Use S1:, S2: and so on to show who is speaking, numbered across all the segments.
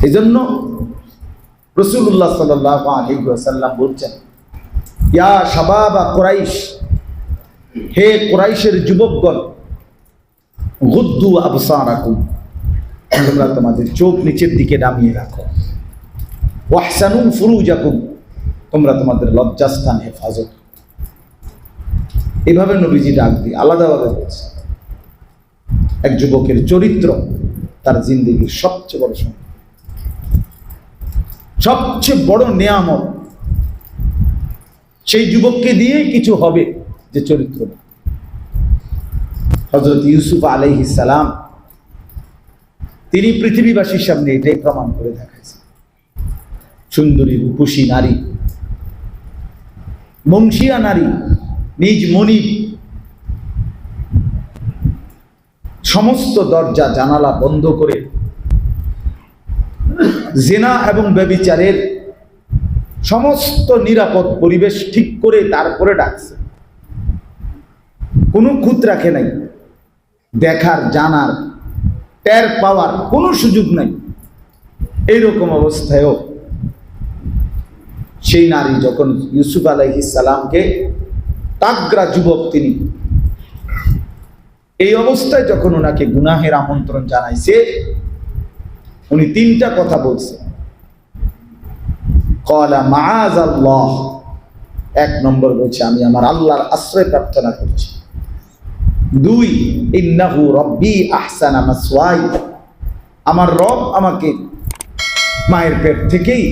S1: এই জন্য রাসূলুল্লাহ সাল্লাল্লাহু আলাইহি ওয়াসাল্লাম বলছেন, ইয়া শাবাবা কুরাইশ, হে কুরাইশের যুবকগণ, গুদ্দু আবসারাকুম, তোমরা তোমাদের চোখ নিচের দিকে নামিয়ে রাখো। ওয়াহসানু ফুরুজাকুম, তোমরা তোমাদের লজ্জাস্থান হেফাজত। এভাবে নবীজি ডাক দিয়ে আলাদাভাবে বলছে। এক যুবকের চরিত্র তার জিন্দেগির সবচেয়ে বড় সম্পদ, সবচেয়ে বড় নেয়ামত। সেই যুবককে দিয়ে কিছু হবে যে চরিত্র। হযরত ইউসুফ আলাইহিস সালাম তিনি পৃথিবীবাসীর সামনে এটাই প্রমাণ করে দেখাইছেন। সুন্দরী রূপসী নারী, বংশীয়া নারী, নিজ মনিব, সমস্ত দরজা জানালা বন্ধ করে জিনা এবং ব্যভিচারের সমস্ত নিরাপদ পরিবেশ ঠিক করে তারপরে ডাকছে। কোনো খুঁত রাখে নাই, দেখার, জানার, টের পাওয়ার কোনো সুযোগ নাই। এইরকম অবস্থায়ও সেই নারী যখন ইউসুফ আলাইহিস সালামকে, তাগরা যুবক তিনি, এই অবস্থায় যখন ওনাকে গুনাহের আমন্ত্রণ জানাইছে, উনি তিনটা কথা বলছে। ক্বালা মাআযাল্লাহ, এক নম্বর বলছে আমি আমার আল্লাহর আশ্রয় প্রার্থনা করছি। দুই, ইন্নাহু রাব্বি আহসানা মাসওয়াই, আমার রব আমাকে মায়ের পেট থেকেই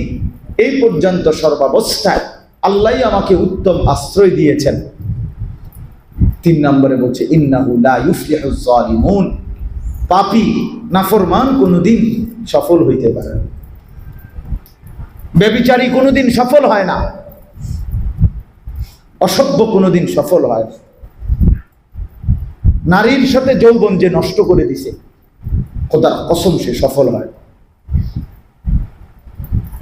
S1: এই পর্যন্ত সর্বাবস্থায় আল্লাহই আমাকে উত্তম আশ্রয় দিয়েছেন। তিন নম্বরে বলছে ইন্নাহু লা ইউফলিহুজ যালিমুন, পাপী নাফরমান কোনোদিন সফল হইতে পারে না, ব্যভিচারী কোনোদিন সফল হয় না, অসভ্য কোনোদিন সফল হয় না। নারীর সাথে যৌবন যে নষ্ট করে দিছে, খোদার কসম সে সফল হয়।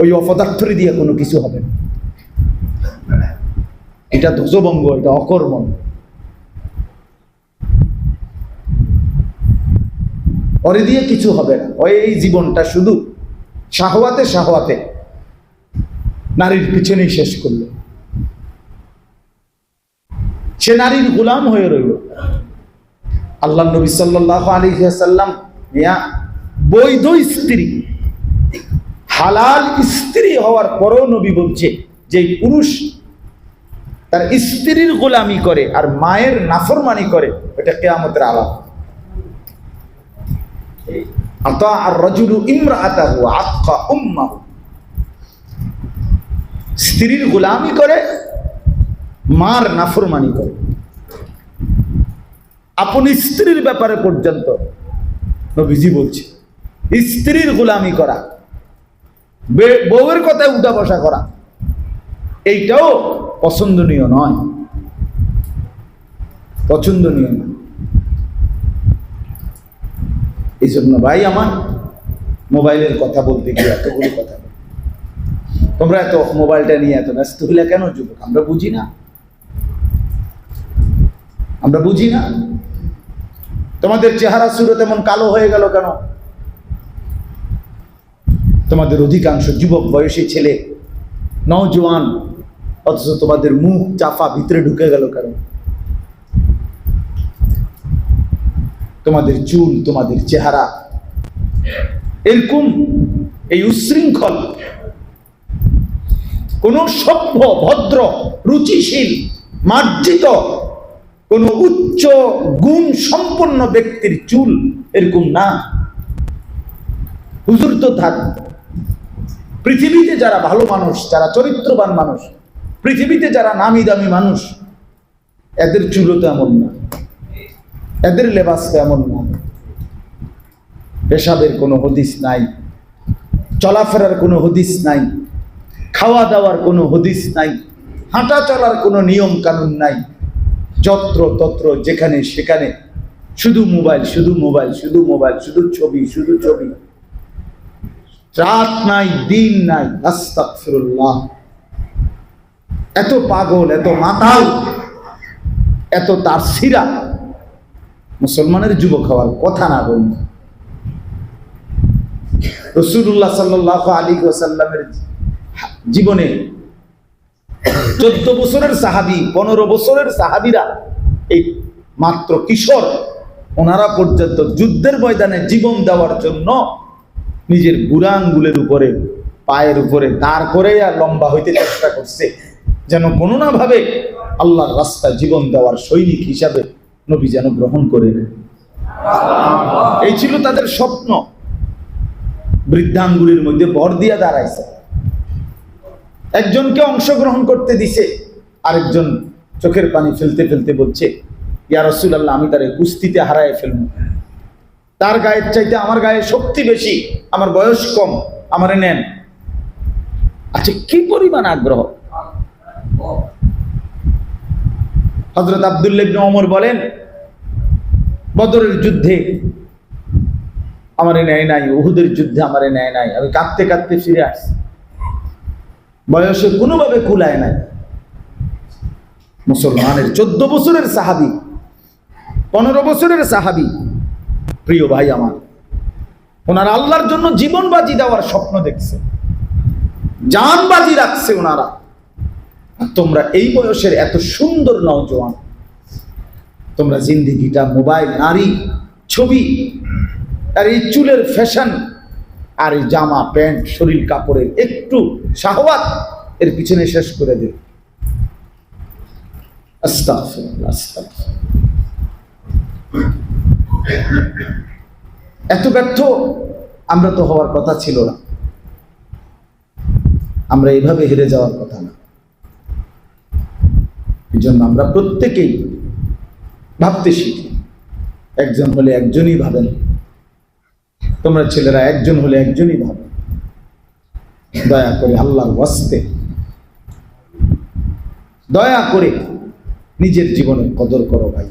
S1: ওই অপদার্থরে দিয়ে কোনো কিছু হবে না। এটা ধ্বজভঙ্গ, এটা অকর্মণ। ওরে দিয়ে কিছু হবে না। ওই এই জীবনটা শুধু শাহওয়াতে শাহওয়াতে নারীর পিছনেই শেষ করলো। সে নারীর গোলাম হয়ে রইল। আল্লাহ নবী সাল্লাল্লাহু আলাইহি ওয়াসাল্লাম বৈধ স্ত্রী, হালাল স্ত্রী হওয়ার পরও নবী বলছে যে পুরুষ তার স্ত্রীর গোলামি করে আর মায়ের নাফরমানি করে, এটা কিয়ামতের আলামত। আতা আর রাজুলু ইমরাআতাহু আক্কা উম্মাহু, স্ত্রীর গোলামি করে, মার নাফরমানি করে। আপনি স্ত্রীর ব্যাপারে পর্যন্ত নবীজি বলছে স্ত্রীর গোলামি করা, বউয়ের কথায় উঠা বসা করা, এইটাও পছন্দনীয় নয়, পছন্দনীয় নয়। এই জন্য ভাই আমার, মোবাইলের কথা বলতে গিয়ে এতগুলো কথা, তোমরা এত মোবাইলটা নিয়ে এত ব্যস্ত হইলে কেন যুবক? আমরা বুঝি না, আমরা বুঝি না। তোমাদের চেহারা সুরত এমন কালো হয়ে গেল কেন? তোমাদের অধিকাংশ যুবক বয়সী ছেলে, নওজোয়ান, অথচ তোমাদের মুখ চাপা ভিতরে ঢুকে গেল কেন? তোমাদের চুল, তোমাদের চেহারা এরকম এই উচ্ছৃঙ্খল। কোন সভ্য, ভদ্র, রুচিশীল, মার্জিত, কোন উচ্চ গুণ সম্পন্ন ব্যক্তির চুল এরকম না। হুজুর তো থাক, পৃথিবীতে যারা ভালো মানুষ, যারা চরিত্রবান মানুষ, পৃথিবীতে যারা নামি দামি মানুষ, এদের চুলও তো এমন না, এদের লেবাস তো এমন না। পেশাবের কোনো হদিস নাই, চলাফেরার কোনো হদিস নাই, খাওয়া দাওয়ার কোনো হদিস নাই, হাঁটা চলার কোনো নিয়ম কানুন নাই। যত্র তত্র যেখানে সেখানে শুধু মোবাইল, শুধু মোবাইল, শুধু মোবাইল, শুধু ছবি, শুধু ছবি। রাত নাই, দিন নাই। আস্তাগফিরুল্লাহ। এত পাগল, এত মাতাল, এত তারসিরা মুসলমানের যুবক হওয়ার কথা না বলুন। রাসূলুল্লাহ সাল্লাল্লাহু আলাইহি ওয়াসাল্লামের জীবনে 14 বছরের সাহাবী, 15 বছরের সাহাবীরা, এই মাত্র কিশোর, ওনারা পর্যন্ত যুদ্ধের ময়দানে জীবন দেওয়ার জন্য নিজের বুড়া আঙ্গুলের উপরে, পায়ের উপরে দাঁড় করে আর লম্বা হইতে চেষ্টা করছে, যেন কোনো না ভাবে আল্লাহর রাস্তায় জীবন দেওয়ার সৈনিক হিসাবে নবী যেন গ্রহণ করে নেন। এই ছিল তাদের স্বপ্ন। বৃদ্ধাঙ্গুলির মধ্যে ভর দিয়া দাঁড়াইছে, একজনকে অংশগ্রহণ করতে দিছে, আরেকজন চোখের পানি ফেলতে ফেলতে বলছে, ইয়া রাসূলুল্লাহ, আমি তারে কুস্তিতে হারায় ফেলব, তার গায়ের চাইতে আমার গায়ে শক্তি বেশি, আমার বয়স কম, আমারে নেন। আচ্ছা, কি পরিমাণ আগ্রহ! হযরত আব্দুল্লাহ ইবনে ওমর বলেন, বদরের যুদ্ধে আমারে নেয় নাই, উহুদের যুদ্ধে আমারে নেয় নাই, আমি কাঁদতে কাঁদতে ফিরে আসছি, বয়সে কোনোভাবে কুলায় নাই। মুসলমানের 14 বছরের সাহাবী, 15 বছরের সাহাবী, প্রিয় ভাই আমার, ওনারা আল্লাহর জন্য জীবন বাজি দেওয়ার স্বপ্ন দেখছে, জান বাজি রাখছে ওনারা। আর তোমরা এই বয়সের এত সুন্দর নওজোয়ান, তোমরা জিন্দেগিটা মোবাইল, নারী, ছবি, আর এই চুলের ফ্যাশন, আর এই জামা প্যান্ট, শরীর কাপড়ের একটু শাহওয়াত, এর পিছনে শেষ করে দেবে। আস্তাগফিরুল্লাহ, আস্তাগফিরুল্লাহ। এত ব্যর্থ আমরা তো হওয়ার কথা ছিল না, আমরা এইভাবে হেরে যাওয়ার কথা না। এই জন্য আমরা প্রত্যেকেই ভাবতে শিখি। একজন হলে একজনই ভাবেন, তোমরা ছেলেরা একজন হলে একজনই ভাবেন। দয়া করে আল্লাহর ওয়াস্তে দয়া করে নিজের জীবনের কদর করো ভাই।